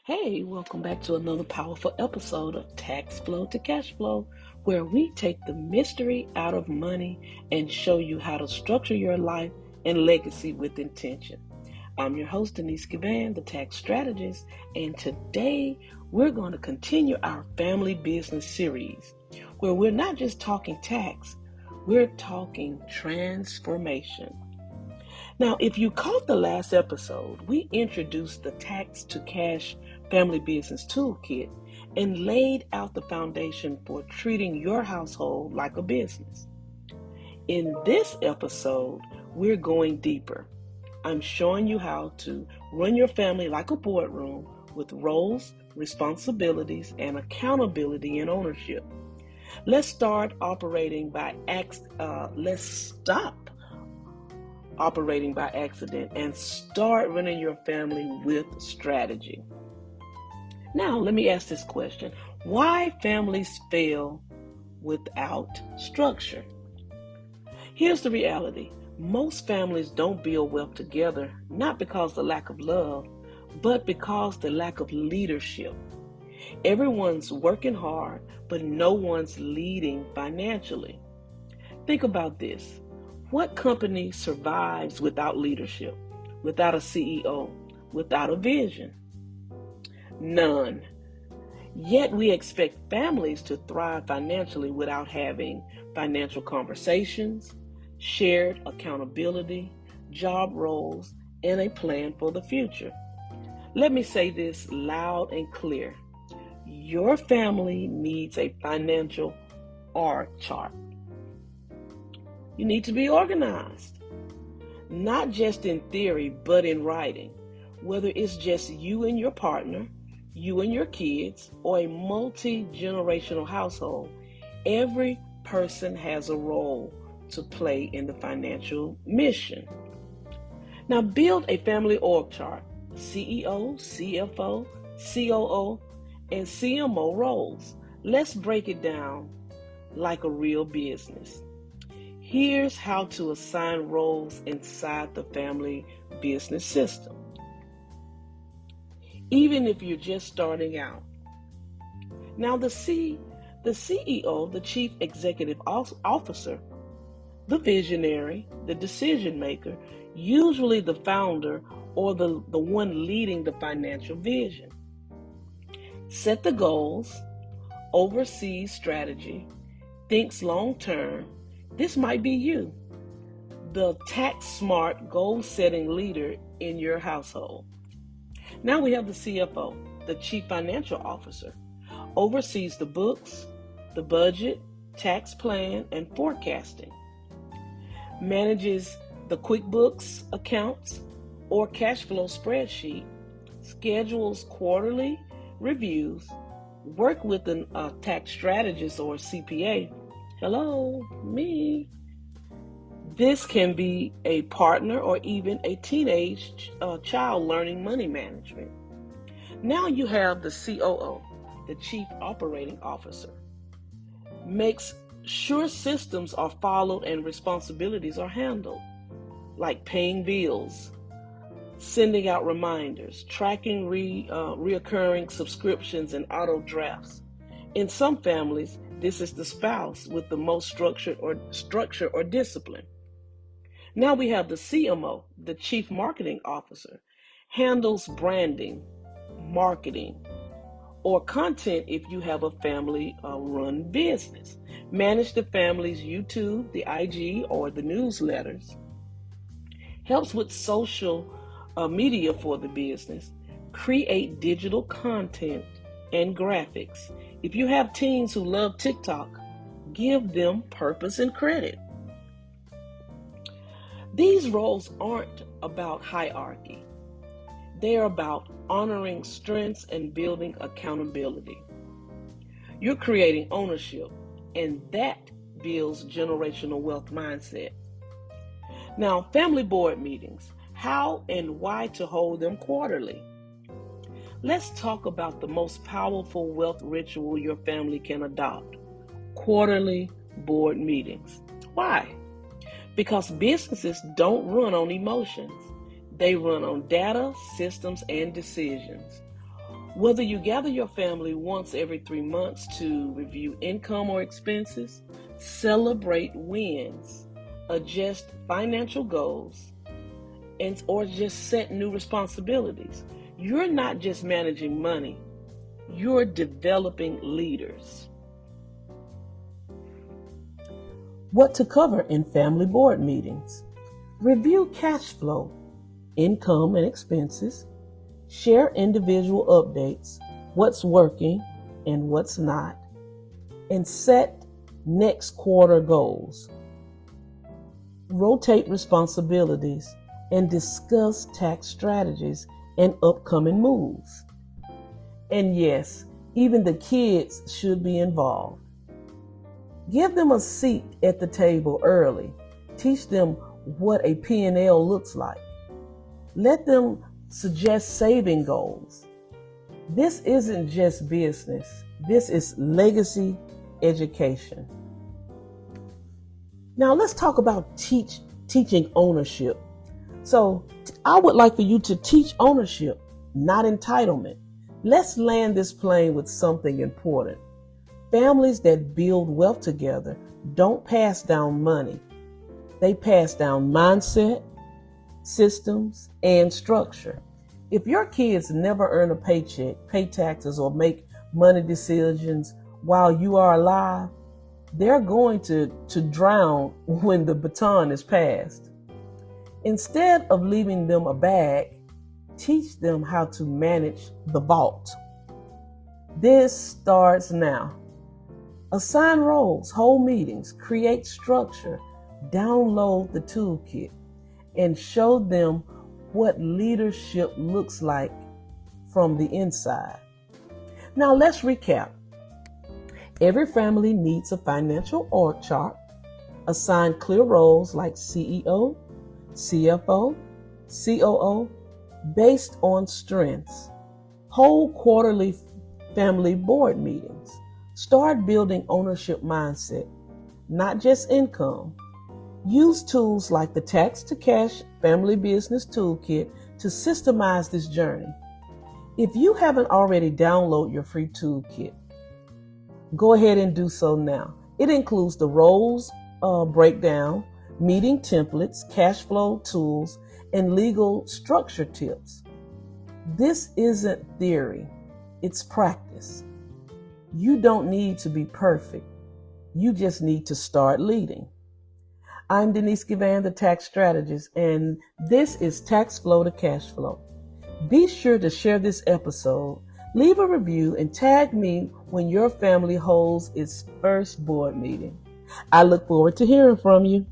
Hey, welcome back to another powerful episode of Tax Flow to Cash Flow, where we take the mystery out of money and show you how to structure your life and legacy with intention. I'm your host, Denise Givan, the Tax Strategist, and today we're going to continue our family business series, where we're not just talking tax, we're talking transformation. Now, if you caught the last episode, we introduced the Tax to Cash Family Business Toolkit and laid out the foundation for treating your household like a business. In this episode, we're going deeper. I'm showing you how to run your family like a boardroom with roles, responsibilities, and accountability and ownership. Let's stop operating by accident and start running your family with strategy. Now, let me ask this question. Why families fail without structure? Here's the reality. Most families don't build wealth together, not because of the lack of love, but because the lack of leadership. Everyone's working hard, but no one's leading financially. Think about this. What company survives without leadership, without a CEO, without a vision? None. Yet we expect families to thrive financially without having financial conversations, shared accountability, job roles, and a plan for the future. Let me say this loud and clear. Your family needs a financial org chart. You need to be organized, not just in theory, but in writing. Whether it's just you and your partner, you and your kids, or a multi-generational household, every person has a role to play in the financial mission. Now build a family org chart, CEO, CFO, COO, and CMO roles. Let's break it down like a real business. Here's how to assign roles inside the family business system. Even if you're just starting out. Now the CEO, the Chief Executive Officer, the visionary, the decision maker, usually the founder or the one leading the financial vision. Set the goals, oversees strategy, thinks long term. This might be you, the tax smart, goal setting leader in your household. Now we have the CFO, the Chief Financial Officer, oversees the books, the budget, tax plan, and forecasting, manages the QuickBooks accounts or cash flow spreadsheet, schedules quarterly reviews, work with a tax strategist or CPA. Hello, me. This can be a partner or even a teenage child learning money management. Now you have the COO, the Chief Operating Officer. Makes sure systems are followed and responsibilities are handled, like paying bills, sending out reminders, tracking reoccurring subscriptions and auto drafts. In some families, this is the spouse with the most structure or discipline. Now we have the CMO, the Chief Marketing Officer, handles branding, marketing, or content if you have a family-run business. Manage the family's YouTube, the IG, or the newsletters. Helps with social media for the business. Create digital content and graphics. If you have teens who love TikTok, give them purpose and credit. These roles aren't about hierarchy. They are about honoring strengths and building accountability. You're creating ownership, and that builds generational wealth mindset. Now, family board meetings, how and why to hold them quarterly. Let's talk about the most powerful wealth ritual your family can adopt, quarterly board meetings. Why? Because businesses don't run on emotions. They run on data, systems, and decisions. Whether you gather your family once every 3 months to review income or expenses, celebrate wins, adjust financial goals, or just set new responsibilities, you're not just managing money, you're developing leaders. What to cover in family board meetings: review cash flow, income and expenses, share individual updates, what's working and what's not, and set next quarter goals. Rotate responsibilities and discuss tax strategies and upcoming moves. And yes, even the kids should be involved. Give them a seat at the table early. Teach them what a P&L looks like. Let them suggest saving goals. This isn't just business. This is legacy education. Now let's talk about teaching ownership. So I would like for you to teach ownership, not entitlement. Let's land this plane with something important. Families that build wealth together don't pass down money. They pass down mindset, systems, and structure. If your kids never earn a paycheck, pay taxes, or make money decisions while you are alive, they're going to drown when the baton is passed. Instead of leaving them a bag, teach them how to manage the vault. This starts now. Assign roles, hold meetings, create structure, download the toolkit, and show them what leadership looks like from the inside. Now let's recap. Every family needs a financial org chart. Assign clear roles like CEO, CFO, COO, based on strengths. Hold quarterly family board meetings. Start building ownership mindset, not just income. Use tools like the Tax to Cash Family Business Toolkit to systemize this journey. If you haven't already downloaded your free toolkit, go ahead and do so now. It includes the roles breakdown, meeting templates, cash flow tools, and legal structure tips. This isn't theory, it's practice. You don't need to be perfect. You just need to start leading. I'm Denise Givan, the Tax Strategist, and this is Tax Flow to Cash Flow. Be sure to share this episode, leave a review, and tag me when your family holds its first board meeting. I look forward to hearing from you.